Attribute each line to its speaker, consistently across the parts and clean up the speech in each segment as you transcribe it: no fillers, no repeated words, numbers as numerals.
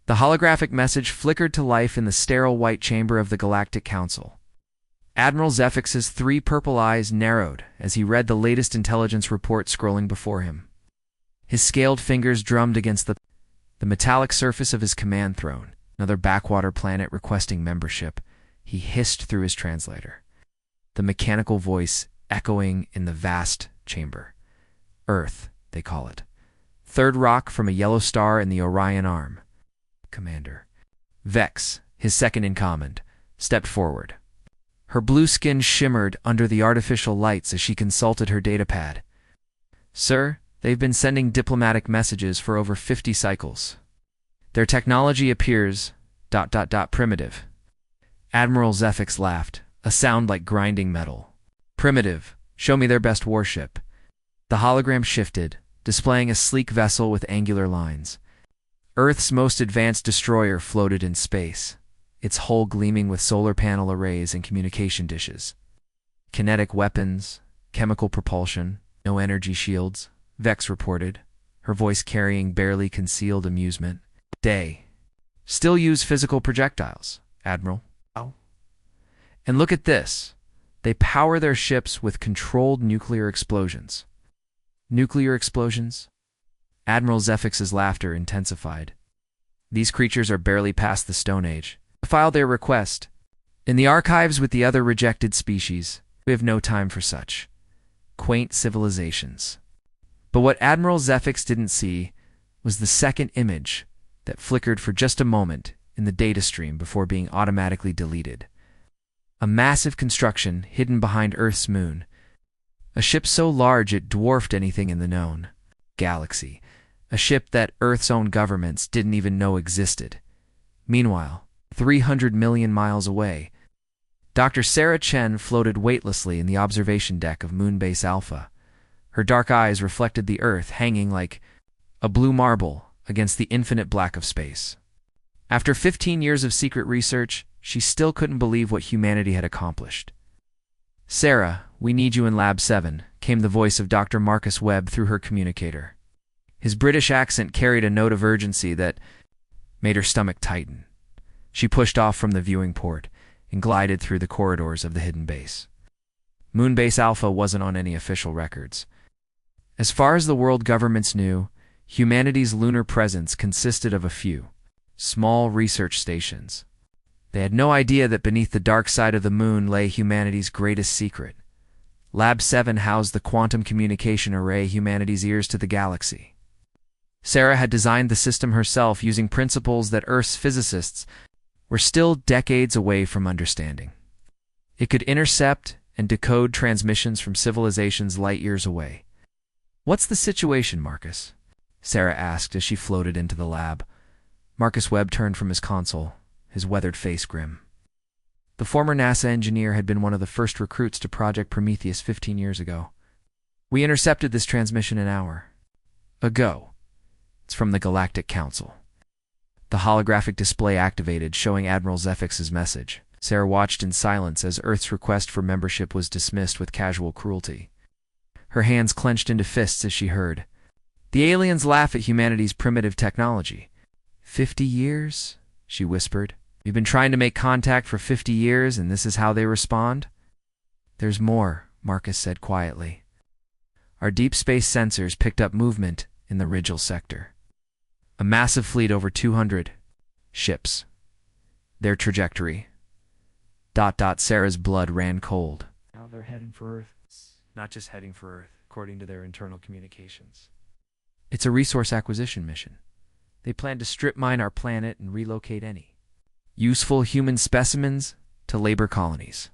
Speaker 1: The holographic message flickered to life in the sterile white chamber of the Galactic Council. Admiral Zefix's three purple eyes narrowed as he read the latest intelligence report scrolling before him. His scaled fingers drummed against the metallic surface of his command throne, another backwater planet requesting membership. He hissed through his translator, the mechanical voice echoing in the vast chamber. Earth, they call it. Third rock from a yellow star in the Orion Arm. Commander. Vex, his second in command, stepped forward. Her blue skin shimmered under the artificial lights as she consulted her datapad. Sir, they've been sending diplomatic messages for over 50 cycles. Their technology appears... primitive. Admiral Zefix laughed, a sound like grinding metal. Primitive. Show me their best warship. The hologram shifted, displaying a sleek vessel with angular lines. Earth's most advanced destroyer floated in space, its hull gleaming with solar panel arrays and communication dishes. Kinetic weapons, chemical propulsion, no energy shields, Vex reported, her voice carrying barely concealed amusement. They still use physical projectiles, Admiral. Oh. And look at this. They power their ships with controlled nuclear explosions. Nuclear explosions? Admiral Zefix's laughter intensified. These creatures are barely past the Stone Age. File their request. In the archives with the other rejected species, we have no time for such quaint civilizations. But what Admiral Zefix didn't see was the second image that flickered for just a moment in the data stream before being automatically deleted. A massive construction hidden behind Earth's moon. A ship so large it dwarfed anything in the known galaxy. A ship that Earth's own governments didn't even know existed. Meanwhile, 300 million miles away, Dr. Sarah Chen floated weightlessly in the observation deck of Moonbase Alpha. Her dark eyes reflected the Earth hanging like a blue marble against the infinite black of space. After 15 years of secret research, she still couldn't believe what humanity had accomplished. Sarah, we need you in Lab 7, came the voice of Dr. Marcus Webb through her communicator. His British accent carried a note of urgency that made her stomach tighten. She pushed off from the viewing port and glided through the corridors of the hidden base. Moonbase Alpha wasn't on any official records. As far as the world governments knew, humanity's lunar presence consisted of a few small research stations. They had no idea that beneath the dark side of the moon lay humanity's greatest secret. Lab 7 housed the quantum communication array, humanity's ears to the galaxy. Sarah had designed the system herself using principles that Earth's physicists were still decades away from understanding. It could intercept and decode transmissions from civilizations light years away. "What's the situation, Marcus?" Sarah asked as she floated into the lab. Marcus Webb turned from his console, his weathered face grim. The former NASA engineer had been one of the first recruits to Project Prometheus 15 years ago. "We intercepted this transmission an hour ago. It's from the Galactic Council." The holographic display activated, showing Admiral Zefix's message. Sarah watched in silence as Earth's request for membership was dismissed with casual cruelty. Her hands clenched into fists as she heard. "The aliens laugh at humanity's primitive technology." 50 years? She whispered. "We've been trying to make contact for 50 years, and this is how they respond?" "There's more," Marcus said quietly. "Our deep space sensors picked up movement in the Rigel sector. A massive fleet over 200 ships. Their trajectory... Sarah's blood ran cold. Now they're heading for Earth. Not just heading for Earth, according to their internal communications. It's a resource acquisition mission. They plan to strip mine our planet and relocate any useful human specimens to labor colonies.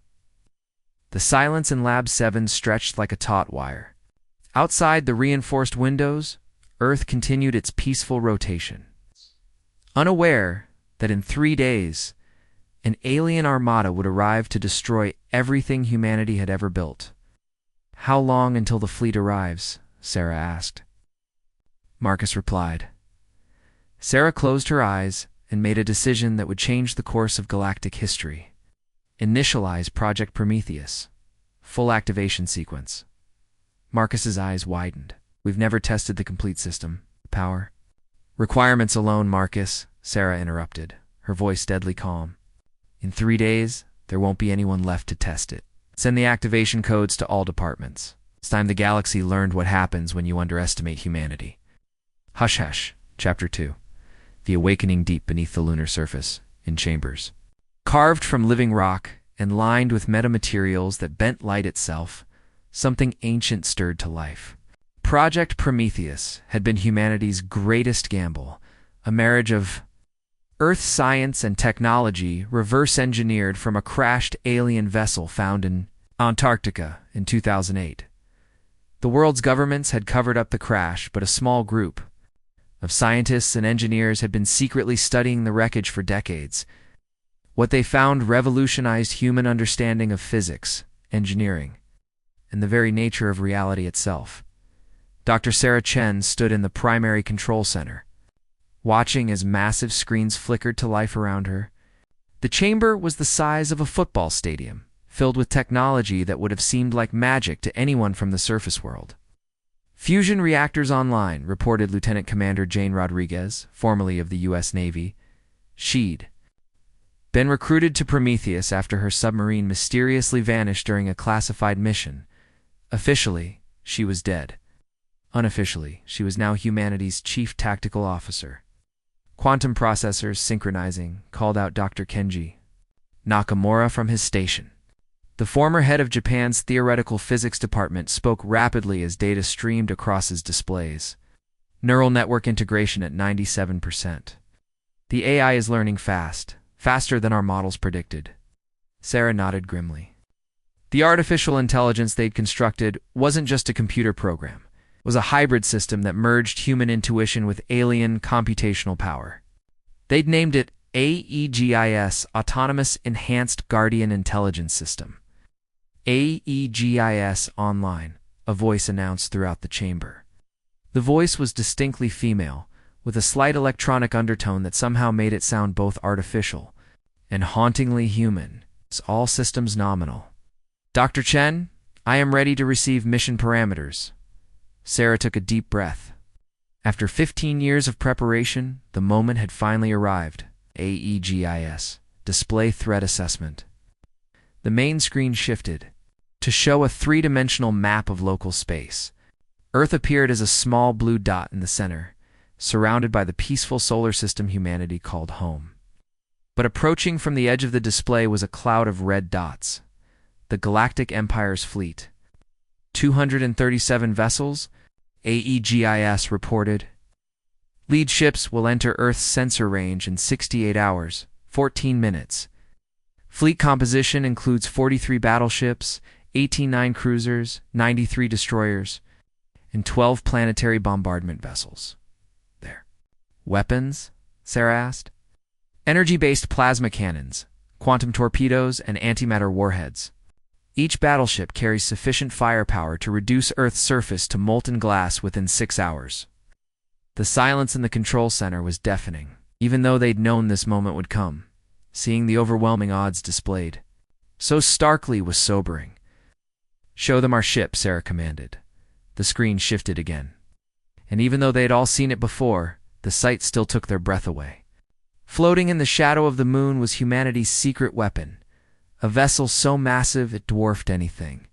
Speaker 1: The silence in Lab 7 stretched like a taut wire. Outside the reinforced windows, Earth continued its peaceful rotation. Unaware that in 3 days, an alien armada would arrive to destroy everything humanity had ever built. "How long until the fleet arrives?" Sarah asked. Marcus replied. Sarah closed her eyes and made a decision that would change the course of galactic history. Initialize Project Prometheus. Full activation sequence. Marcus's eyes widened. "We've never tested the complete system. Power. Requirements alone, Marcus," Sarah interrupted, her voice deadly calm. "In 3 days, there won't be anyone left to test it. Send the activation codes to all departments. It's time the galaxy learned what happens when you underestimate humanity." Hush Hush, Chapter 2. The Awakening Deep Beneath the Lunar Surface, in Chambers. Carved from living rock and lined with metamaterials that bent light itself, something ancient stirred to life. Project Prometheus had been humanity's greatest gamble, a marriage of Earth science and technology reverse-engineered from a crashed alien vessel found in Antarctica in 2008. The world's governments had covered up the crash, but a small group of scientists and engineers had been secretly studying the wreckage for decades. What they found revolutionized human understanding of physics, engineering, and the very nature of reality itself. Dr. Sarah Chen stood in the primary control center, watching as massive screens flickered to life around her. The chamber was the size of a football stadium, filled with technology that would have seemed like magic to anyone from the surface world. "Fusion reactors online," reported Lieutenant Commander Jane Rodriguez, formerly of the U.S. Navy. She'd been recruited to Prometheus after her submarine mysteriously vanished during a classified mission. Officially, she was dead. Unofficially, she was now humanity's chief tactical officer. Quantum processors synchronizing, called out Dr. Kenji Nakamura from his station. The former head of Japan's theoretical physics department spoke rapidly as data streamed across his displays. Neural network integration at 97%. "The AI is learning fast, faster than our models predicted." Sarah nodded grimly. The artificial intelligence they'd constructed wasn't just a computer program. It was a hybrid system that merged human intuition with alien computational power. They'd named it AEGIS, Autonomous Enhanced Guardian Intelligence System. AEGIS Online, a voice announced throughout the chamber. The voice was distinctly female, with a slight electronic undertone that somehow made it sound both artificial and hauntingly human. It's all systems nominal. "Dr. Chen, I am ready to receive mission parameters." Sarah took a deep breath. After 15 years of preparation, the moment had finally arrived. AEGIS, Display Threat Assessment. The main screen shifted to show a three-dimensional map of local space. Earth appeared as a small blue dot in the center, surrounded by the peaceful solar system humanity called home. But approaching from the edge of the display was a cloud of red dots. The Galactic Empire's fleet. 237 vessels, AEGIS reported. Lead ships will enter Earth's sensor range in 68 hours, 14 minutes. Fleet composition includes 43 battleships, 18 cruisers, 93 destroyers, and 12 planetary bombardment vessels. There. "Weapons?" Sarah asked. "Energy-based plasma cannons, quantum torpedoes, and antimatter warheads. Each battleship carries sufficient firepower to reduce Earth's surface to molten glass within 6 hours." The silence in the control center was deafening, even though they'd known this moment would come. Seeing the overwhelming odds displayed so starkly was sobering. "Show them our ship," Sarah commanded. The screen shifted again. And even though they'd all seen it before, the sight still took their breath away. Floating in the shadow of the moon was humanity's secret weapon, a vessel so massive it dwarfed anything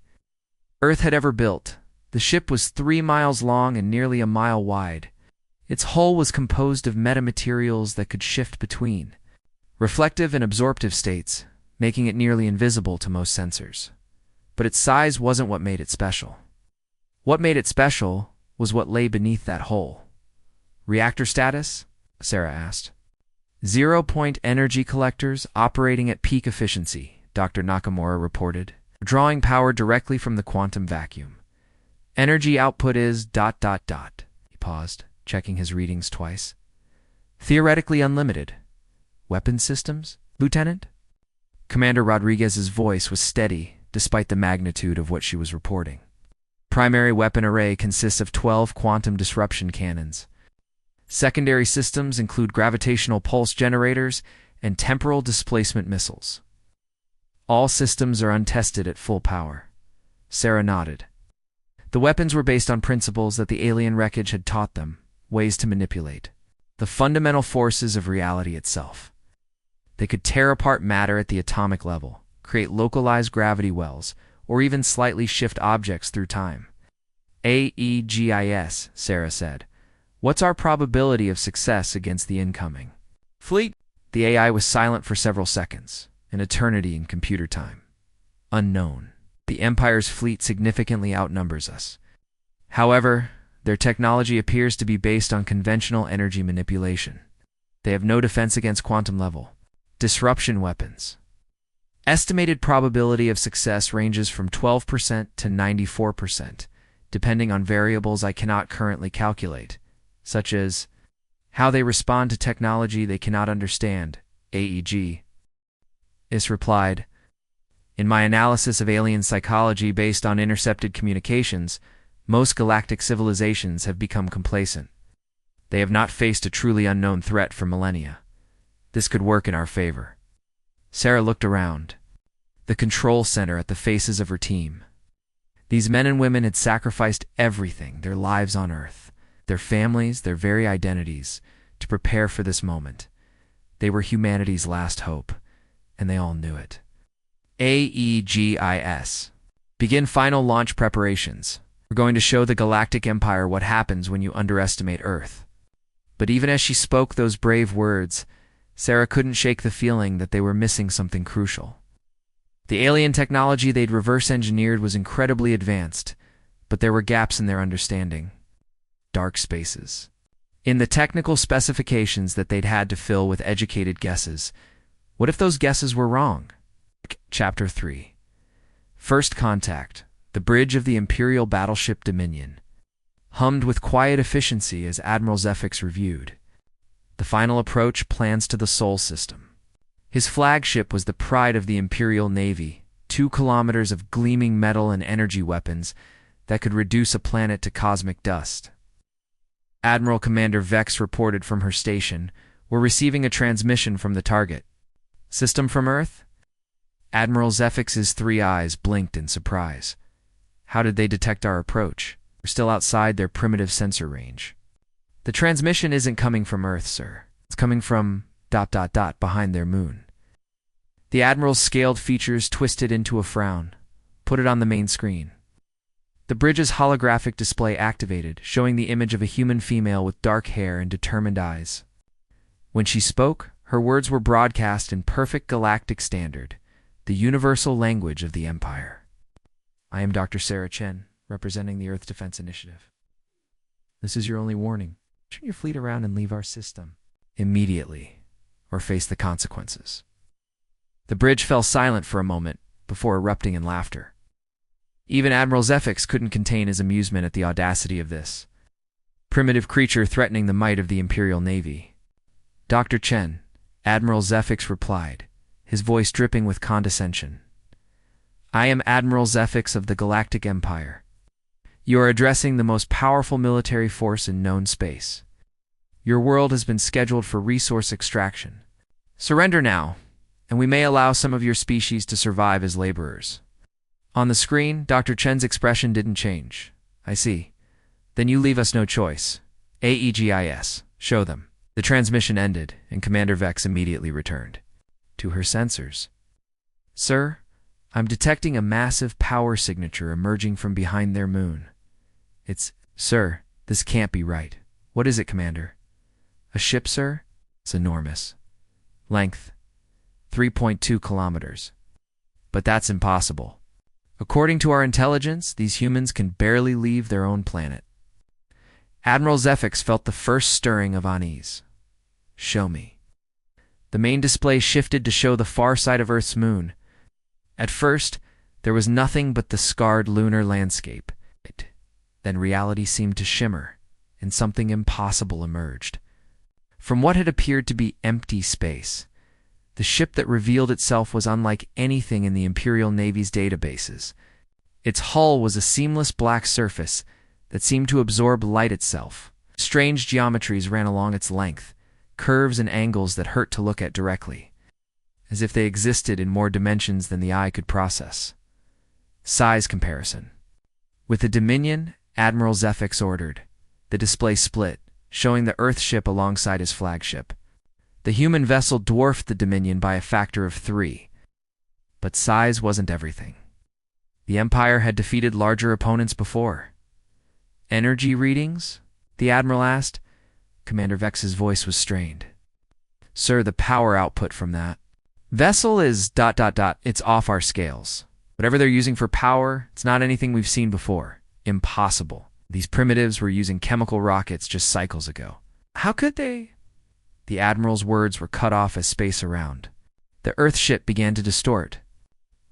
Speaker 1: Earth had ever built. The ship was 3 miles long and nearly a mile wide. Its hull was composed of metamaterials that could shift between reflective and absorptive states, making it nearly invisible to most sensors. But its size wasn't what made it special. What made it special was what lay beneath that hull. "Reactor status?" Sarah asked. 0-point energy collectors operating at peak efficiency, Dr. Nakamura reported, drawing power directly from the quantum vacuum. "Energy output is ... He paused, checking his readings twice. "Theoretically unlimited. Weapon systems, Lieutenant?" Commander Rodriguez's voice was steady, despite the magnitude of what she was reporting. "Primary weapon array consists of 12 quantum disruption cannons. Secondary systems include gravitational pulse generators and temporal displacement missiles. All systems are untested at full power." Sarah nodded. The weapons were based on principles that the alien wreckage had taught them, ways to manipulate the fundamental forces of reality itself. They could tear apart matter at the atomic level, create localized gravity wells, or even slightly shift objects through time. AEGIS, Sarah said. What's our probability of success against the incoming fleet? The AI was silent for several seconds, an eternity in computer time. Unknown. The Empire's fleet significantly outnumbers us. However, their technology appears to be based on conventional energy manipulation. They have no defense against quantum-level disruption weapons. Estimated probability of success ranges from 12% to 94%, depending on variables I cannot currently calculate, such as how they respond to technology they cannot understand. AEG. IS replied, in my analysis of alien psychology based on intercepted communications, most galactic civilizations have become complacent. They have not faced a truly unknown threat for millennia. This could work in our favor. Sarah looked around. The control center at the faces of her team. These men and women had sacrificed everything, their lives on Earth, their families, their very identities, to prepare for this moment. They were humanity's last hope, and they all knew it. AEGIS. Begin final launch preparations. We're going to show the Galactic Empire what happens when you underestimate Earth. But even as she spoke those brave words, Sarah couldn't shake the feeling that they were missing something crucial. The alien technology they'd reverse-engineered was incredibly advanced, but there were gaps in their understanding. Dark spaces. In the technical specifications that they'd had to fill with educated guesses, what if those guesses were wrong? Chapter 3. First Contact. The bridge of the Imperial battleship Dominion. Hummed with quiet efficiency as Admiral Zefix reviewed. The final approach plans to the Sol system. His flagship was the pride of the Imperial Navy, 2 kilometers of gleaming metal and energy weapons that could reduce a planet to cosmic dust. Admiral Commander Vex reported from her station, "We're receiving a transmission from the target. System from Earth?" Admiral Zefix's 3 eyes blinked in surprise. How did they detect our approach? We're still outside their primitive sensor range. The transmission isn't coming from Earth, sir. It's coming from ... behind their moon. The Admiral's scaled features twisted into a frown. Put it on the main screen. The bridge's holographic display activated, showing the image of a human female with dark hair and determined eyes. When she spoke, her words were broadcast in perfect galactic standard, the universal language of the Empire. I am Dr. Sarah Chen, representing the Earth Defense Initiative. This is your only warning. Turn your fleet around and leave our system immediately, or face the consequences. The bridge fell silent for a moment before erupting in laughter. Even Admiral Zefix couldn't contain his amusement at the audacity of this primitive creature threatening the might of the Imperial Navy. Dr. Chen, Admiral Zefix replied, his voice dripping with condescension. I am Admiral Zefix of the Galactic Empire. You are addressing the most powerful military force in known space. Your world has been scheduled for resource extraction. Surrender now, and we may allow some of your species to survive as laborers. On the screen, Dr. Chen's expression didn't change. I see. Then you leave us no choice. AEGIS. Show them. The transmission ended, and Commander Vex immediately returned to her sensors. Sir, I'm detecting a massive power signature emerging from behind their moon. Sir, this can't be right. What is it, Commander? A ship, sir? It's enormous. Length, 3.2 kilometers. But that's impossible. According to our intelligence, these humans can barely leave their own planet. Admiral Zefix felt the first stirring of unease. Show me. The main display shifted to show the far side of Earth's moon. At first, there was nothing but the scarred lunar landscape. Then reality seemed to shimmer, and something impossible emerged. From what had appeared to be empty space, the ship that revealed itself was unlike anything in the Imperial Navy's databases. Its hull was a seamless black surface that seemed to absorb light itself. Strange geometries ran along its length, curves and angles that hurt to look at directly, as if they existed in more dimensions than the eye could process. Size comparison. With the Dominion, Admiral Zefix ordered. The display split, showing the Earthship alongside his flagship. The human vessel dwarfed the Dominion by a factor of 3. But size wasn't everything. The Empire had defeated larger opponents before. Energy readings? The Admiral asked. Commander Vex's voice was strained. Sir, the power output from that vessel is ... It's off our scales. Whatever they're using for power, it's not anything we've seen before. Impossible. These primitives were using chemical rockets just cycles ago. How could they? The Admiral's words were cut off as space around. The Earthship began to distort.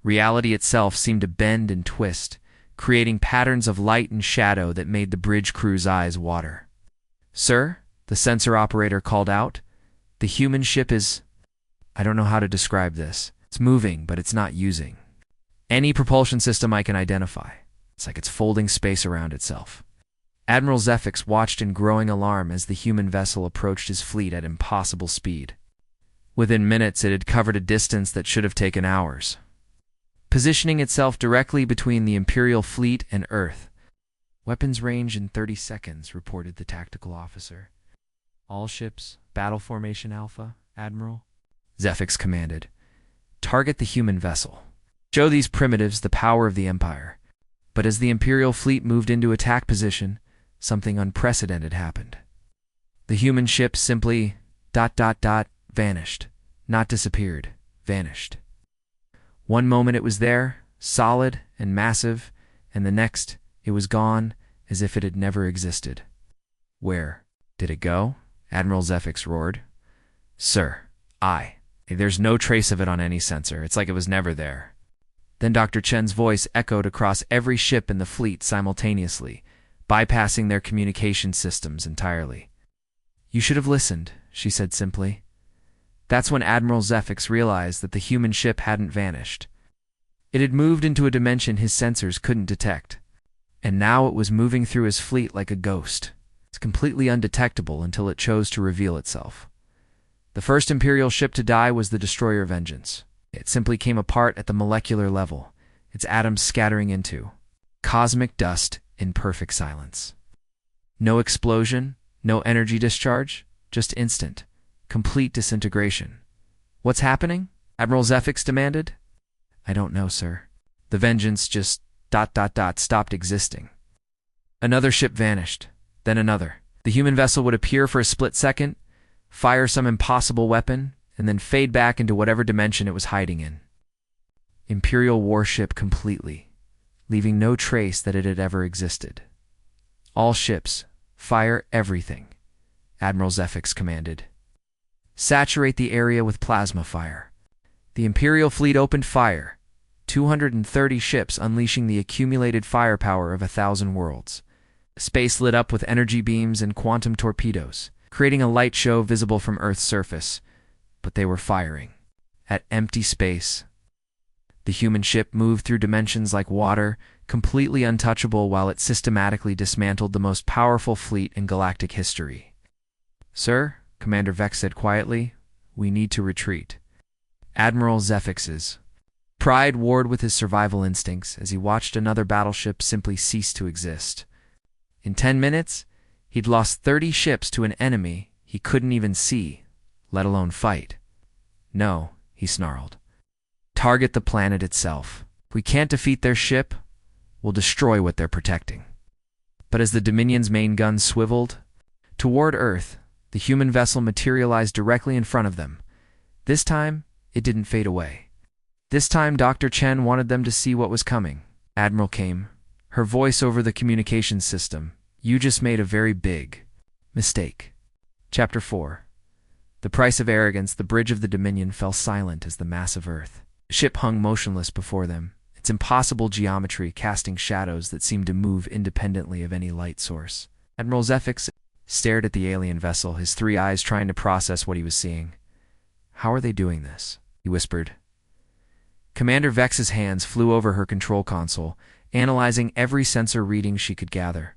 Speaker 1: Reality itself seemed to bend and twist, creating patterns of light and shadow that made the bridge crew's eyes water. Sir, the sensor operator called out, the human ship is... I don't know how to describe this. It's moving, but it's not using any propulsion system I can identify. It's like it's folding space around itself. Admiral Zefix watched in growing alarm as the human vessel approached his fleet at impossible speed. Within minutes, it had covered a distance that should have taken hours, positioning itself directly between the Imperial fleet and Earth. Weapons range in 30 seconds, reported the tactical officer. All ships, battle formation Alpha, Admiral. Zefix commanded. Target the human vessel. Show these primitives the power of the Empire. But as the Imperial fleet moved into attack position, something unprecedented happened. The human ship simply ... vanished. Not disappeared, vanished. One moment it was there, solid and massive, and the next it was gone as if it had never existed. Where did it go? Admiral Zefix roared. Sir, there's no trace of it on any sensor. It's like it was never there. Then Dr. Chen's voice echoed across every ship in the fleet simultaneously, bypassing their communication systems entirely. You should have listened, she said simply. That's when Admiral Zefix realized that the human ship hadn't vanished. It had moved into a dimension his sensors couldn't detect, and now it was moving through his fleet like a ghost. It's completely undetectable until it chose to reveal itself. The first Imperial ship to die was the Destroyer Vengeance. It simply came apart at the molecular level, its atoms scattering into cosmic dust in perfect silence. No explosion, no energy discharge, just instant, complete disintegration. What's happening? Admiral Zefix demanded. I don't know, sir. The Vengeance just ... stopped existing. Another ship vanished, then another. The human vessel would appear for a split second, fire some impossible weapon, and then fade back into whatever dimension it was hiding in. Imperial warship completely, leaving no trace that it had ever existed. All ships, fire everything, Admiral Zefix commanded. Saturate the area with plasma fire. The Imperial fleet opened fire, 230 ships unleashing the accumulated firepower of 1,000 worlds. Space lit up with energy beams and quantum torpedoes, creating a light show visible from Earth's surface. But they were firing at empty space. The human ship moved through dimensions like water, completely untouchable while it systematically dismantled the most powerful fleet in galactic history. Sir, Commander Vex said quietly, we need to retreat. Admiral Zefix's pride warred with his survival instincts as he watched another battleship simply cease to exist. In 10 minutes, he'd lost 30 ships to an enemy he couldn't even see, let alone fight. No, he snarled. Target the planet itself. If we can't defeat their ship, we'll destroy what they're protecting. But as the Dominion's main gun swiveled toward Earth, the human vessel materialized directly in front of them. This time, it didn't fade away. This time, Dr. Chen wanted them to see what was coming. Admiral came, her voice over the communication system. You just made a very big mistake. Chapter 4. The price of arrogance. The bridge of the Dominion fell silent as the massive Earth ship hung motionless before them, its impossible geometry casting shadows that seemed to move independently of any light source. Admiral Zefix stared at the alien vessel, his 3 eyes trying to process what he was seeing. How are they doing this? He whispered. Commander Vex's hands flew over her control console, analyzing every sensor reading she could gather.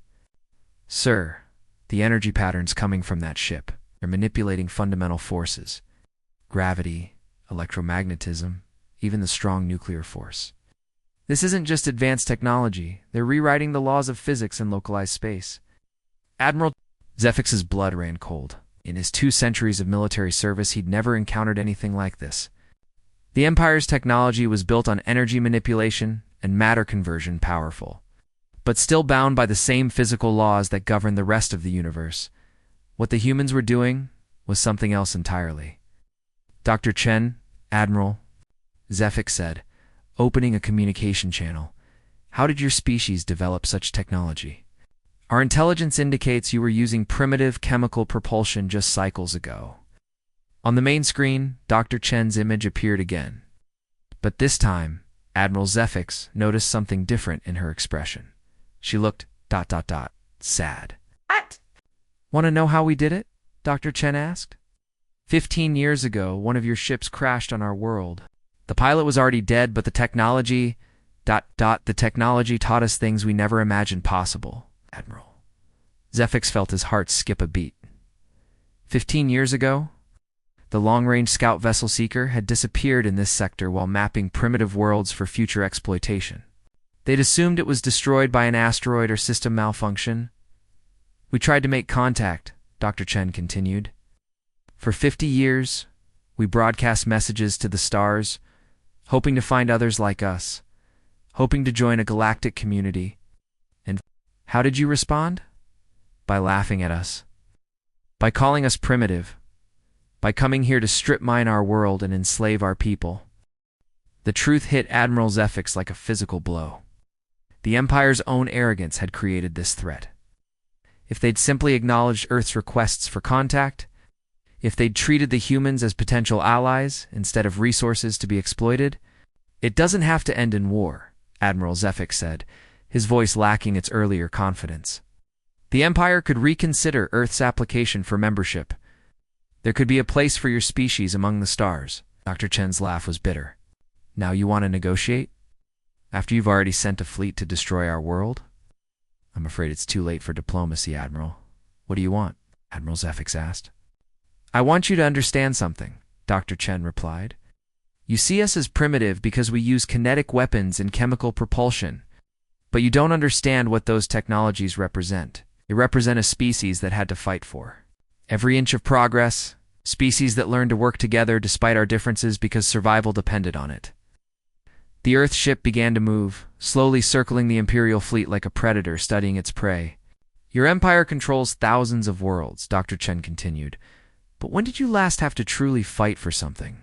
Speaker 1: Sir, the energy patterns coming from that ship. They're manipulating fundamental forces. Gravity, electromagnetism, even the strong nuclear force. This isn't just advanced technology. They're rewriting the laws of physics in localized space. Admiral Zefix's blood ran cold. In his 2 centuries of military service, he'd never encountered anything like this. The Empire's technology was built on energy manipulation and matter conversion, powerful, but still bound by the same physical laws that govern the rest of the universe. What the humans were doing was something else entirely. Dr. Chen, Admiral, Zefix said, opening a communication channel. How did your species develop such technology? Our intelligence indicates you were using primitive chemical propulsion just cycles ago. On the main screen, Dr. Chen's image appeared again. But this time, Admiral Zefix noticed something different in her expression. She looked ... sad.
Speaker 2: What?
Speaker 1: Want to know how we did it? Dr. Chen asked. 15 years ago, one of your ships crashed on our world. The pilot was already dead, but the technology ... the technology taught us things we never imagined possible, Admiral. Zefix felt his heart skip a beat. 15 years ago, the long-range scout vessel Seeker had disappeared in this sector while mapping primitive worlds for future exploitation. They'd assumed it was destroyed by an asteroid or system malfunction. We tried to make contact, Dr. Chen continued. For 50 years, we broadcast messages to the stars, hoping to find others like us, hoping to join a galactic community. And how did you respond? By laughing at us. By calling us primitive. By coming here to strip mine our world and enslave our people. The truth hit Admiral Zefix like a physical blow. The Empire's own arrogance had created this threat. If they'd simply acknowledged Earth's requests for contact, if they'd treated the humans as potential allies instead of resources to be exploited, it doesn't have to end in war, Admiral Zefix said, his voice lacking its earlier confidence. The Empire could reconsider Earth's application for membership. There could be a place for your species among the stars. Dr. Chen's laugh was bitter. Now you want to negotiate? After you've already sent a fleet to destroy our world? I'm afraid it's too late for diplomacy, Admiral. What do you want? Admiral Zefix asked. I want you to understand something, Dr. Chen replied. You see us as primitive because we use kinetic weapons and chemical propulsion, but you don't understand what those technologies represent. They represent a species that had to fight for every inch of progress, species that learned to work together despite our differences because survival depended on it. The Earth ship began to move, slowly circling the Imperial fleet like a predator studying its prey. Your Empire controls thousands of worlds, Dr. Chen continued, but when did you last have to truly fight for something?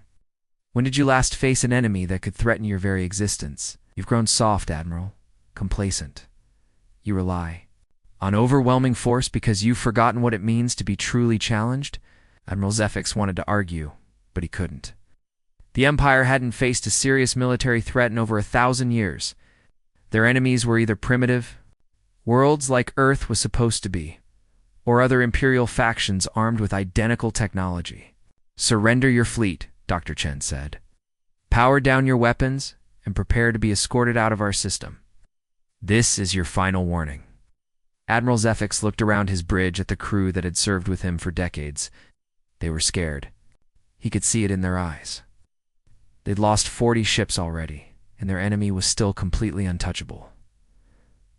Speaker 1: When did you last face an enemy that could threaten your very existence? You've grown soft, Admiral, complacent. You rely on overwhelming force because you've forgotten what it means to be truly challenged? Admiral Zefix wanted to argue, but he couldn't. The Empire hadn't faced a serious military threat in over 1,000 years. Their enemies were either primitive, worlds like Earth was supposed to be, or other Imperial factions armed with identical technology. Surrender your fleet, Dr. Chen said. Power down your weapons and prepare to be escorted out of our system. This is your final warning. Admiral Zefix looked around his bridge at the crew that had served with him for decades. They were scared. He could see it in their eyes. They'd lost 40 ships already, and their enemy was still completely untouchable.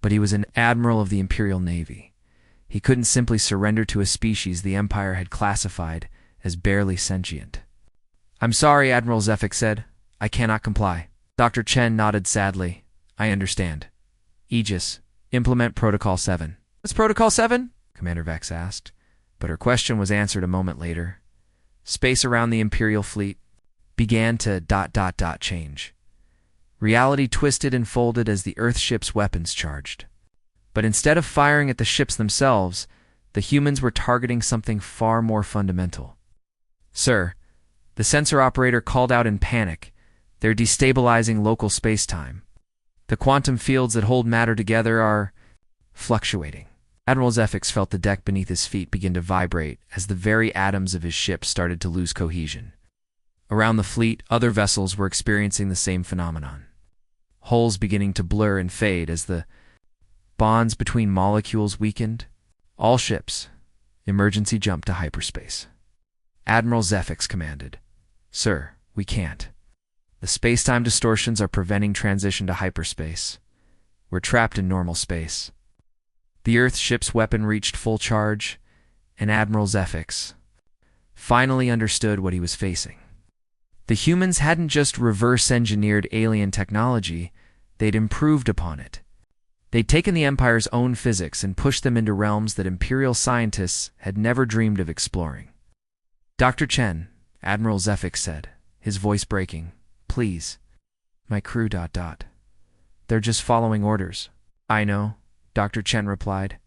Speaker 1: But he was an admiral of the Imperial Navy. He couldn't simply surrender to a species the Empire had classified as barely sentient. I'm sorry, Admiral Zefix said. I cannot comply. Dr. Chen nodded sadly. I understand. Aegis, implement Protocol 7. What's Protocol 7? Commander Vex asked, but her question was answered a moment later. Space around the Imperial fleet began to ... change. Reality twisted and folded as the Earthship's weapons charged. But instead of firing at the ships themselves, the humans were targeting something far more fundamental. Sir, the sensor operator called out in panic. They're destabilizing local space-time. The quantum fields that hold matter together are fluctuating. Admiral Zefix felt the deck beneath his feet begin to vibrate as the very atoms of his ship started to lose cohesion. Around the fleet, other vessels were experiencing the same phenomenon. Hulls beginning to blur and fade as the bonds between molecules weakened. All ships, emergency jump to hyperspace. Admiral Zefix commanded, Sir, we can't. The space-time distortions are preventing transition to hyperspace. We're trapped in normal space. The Earth ship's weapon reached full charge, and Admiral Zefix finally understood what he was facing. The humans hadn't just reverse-engineered alien technology, they'd improved upon it. They'd taken the Empire's own physics and pushed them into realms that Imperial scientists had never dreamed of exploring. "Dr. Chen," Admiral Zefix said, his voice breaking, "please. My crew... They're just following orders." "I know," Dr. Chen replied,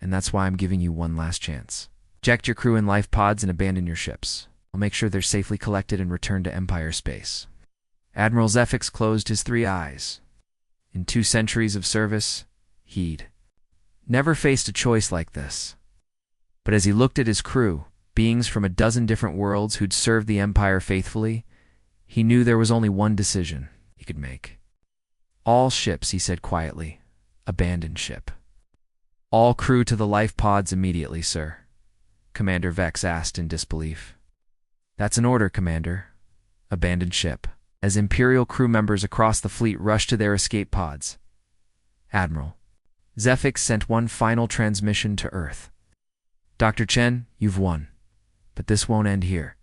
Speaker 1: "and that's why I'm giving you one last chance. Eject your crew in life pods and abandon your ships. I'll make sure they're safely collected and returned to Empire space." Admiral Zefix closed his 3 eyes. In 2 centuries of service, he'd never faced a choice like this. But as he looked at his crew, beings from a dozen different worlds who'd served the Empire faithfully, he knew there was only one decision he could make. "All ships," he said quietly. "Abandon ship." "All crew to the life pods immediately, sir," Commander Vex asked in disbelief. "That's an order, Commander. Abandon ship." As Imperial crew members across the fleet rushed to their escape pods, Admiral Zefix sent one final transmission to Earth. "Dr. Chen, you've won. But this won't end here.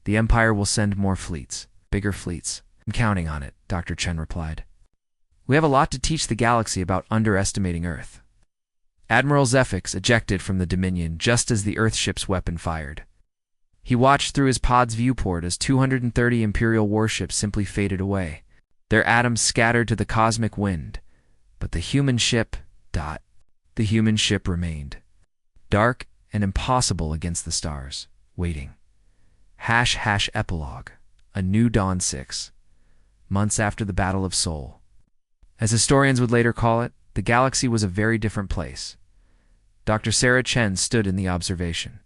Speaker 1: The Empire will send more fleets, bigger fleets." "I'm counting on it," Dr. Chen replied. "We have a lot to teach the galaxy about underestimating Earth." Admiral Zefix ejected from the Dominion just as the Earthship's weapon fired. He watched through his pod's viewport as 230 Imperial warships simply faded away, their atoms scattered to the cosmic wind. But the human ship remained, dark and impossible against the stars, waiting. Epilogue. A New Dawn 6. Months after the Battle of Seoul. As historians would later call it, the galaxy was a very different place. Dr. Sarah Chen stood in the observation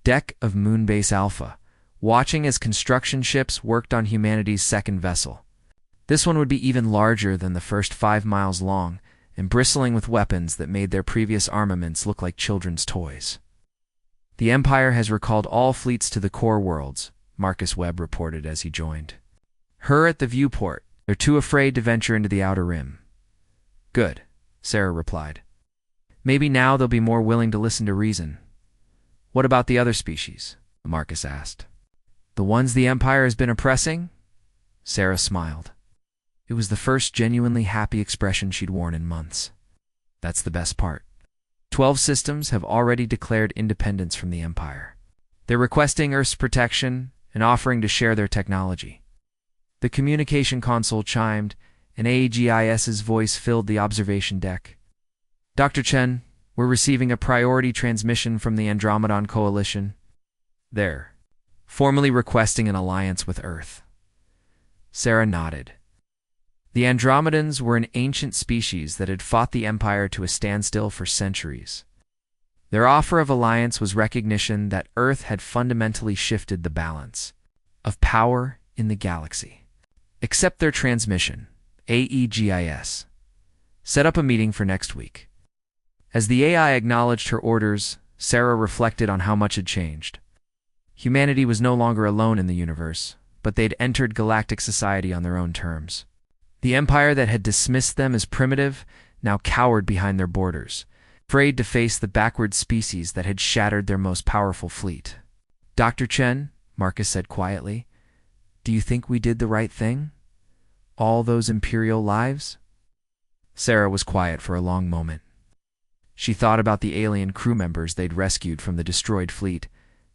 Speaker 1: deck of Moonbase Alpha, watching as construction ships worked on humanity's second vessel. This one would be even larger than the first 5 miles long and bristling with weapons that made their previous armaments look like children's toys. "The Empire has recalled all fleets to the core worlds," Marcus Webb reported as he joined her at the viewport. "They're too afraid to venture into the Outer Rim." "Good," Sarah replied. "Maybe now they'll be more willing to listen to reason." "What about the other species?" Marcus asked. "The ones the Empire has been oppressing?" Sarah smiled. It was the first genuinely happy expression she'd worn in months. "That's the best part. 12 systems have already declared independence from the Empire. They're requesting Earth's protection and offering to share their technology." The communication console chimed, and AEGIS's voice filled the observation deck. "Dr. Chen, we're receiving a priority transmission from the Andromedon Coalition. They're formally requesting an alliance with Earth." Sarah nodded. The Andromedans were an ancient species that had fought the Empire to a standstill for centuries. Their offer of alliance was recognition that Earth had fundamentally shifted the balance of power in the galaxy. "Accept their transmission," AEGIS. "Set up a meeting for next week." As the AI acknowledged her orders, Sarah reflected on how much had changed. Humanity was no longer alone in the universe, but they'd entered galactic society on their own terms. The Empire that had dismissed them as primitive now cowered behind their borders, afraid to face the backward species that had shattered their most powerful fleet. "Dr. Chen," Marcus said quietly, "do you think we did the right thing? All those Imperial lives?" Sarah was quiet for a long moment. She thought about the alien crew members they'd rescued from the destroyed fleet,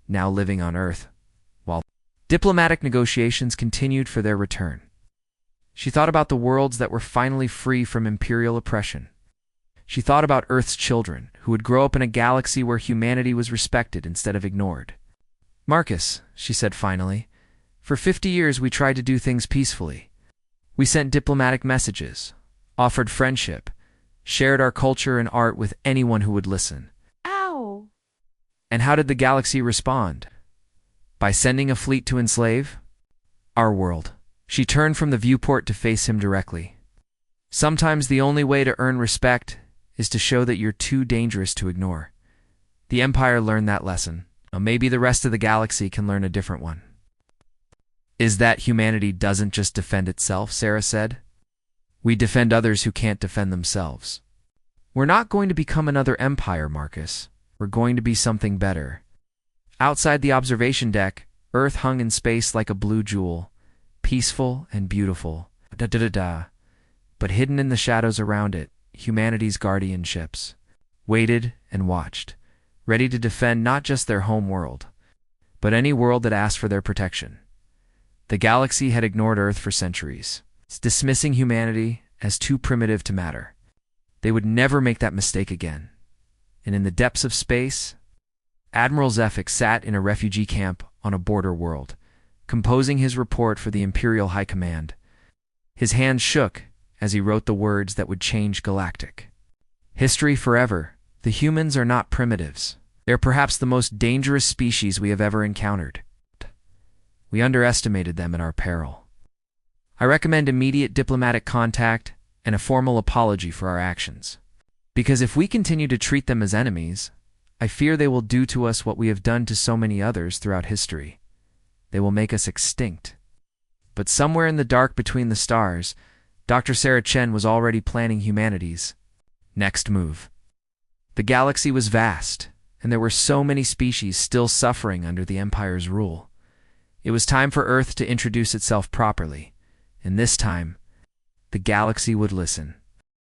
Speaker 1: now living on Earth, while diplomatic negotiations continued for their return. She thought about the worlds that were finally free from Imperial oppression. She thought about Earth's children, who would grow up in a galaxy where humanity was respected instead of ignored. "Marcus," she said finally, "for 50 years we tried to do things peacefully. We sent diplomatic messages, offered friendship, shared our culture and art with anyone who would listen.
Speaker 2: Ow!
Speaker 1: And how did the galaxy respond? By sending a fleet to enslave? Our world." She turned from the viewport to face him directly. "Sometimes the only way to earn respect is to show that you're too dangerous to ignore. The Empire learned that lesson. Now maybe the rest of the galaxy can learn a different one." "Is that humanity doesn't just defend itself," Sarah said. "We defend others who can't defend themselves." "We're not going to become another empire, Marcus," We're going to be something better. Outside the observation deck, Earth hung in space like a blue jewel, peaceful and beautiful. Da-da-da-da. But hidden in the shadows around it, humanity's guardian ships waited and watched, ready to defend not just their home world, but any world that asked for their protection. The galaxy had ignored Earth for centuries, dismissing humanity as too primitive to matter. They would never make that mistake again. And in the depths of space, Admiral Zefix sat in a refugee camp on a border world, composing his report for the Imperial High Command. His hands shook as he wrote the words that would change Galactic history forever. The humans are not primitives. They're perhaps the most dangerous species we have ever encountered. We underestimated them at our peril. I recommend immediate diplomatic contact and a formal apology for our actions. Because if we continue to treat them as enemies, I fear they will do to us what we have done to so many others throughout history. They will make us extinct. But somewhere in the dark between the stars, Dr. Sarah Chen was already planning humanity's next move. The galaxy was vast, and there were so many species still suffering under the Empire's rule. It was time for Earth to introduce itself properly, and this time, the galaxy would listen.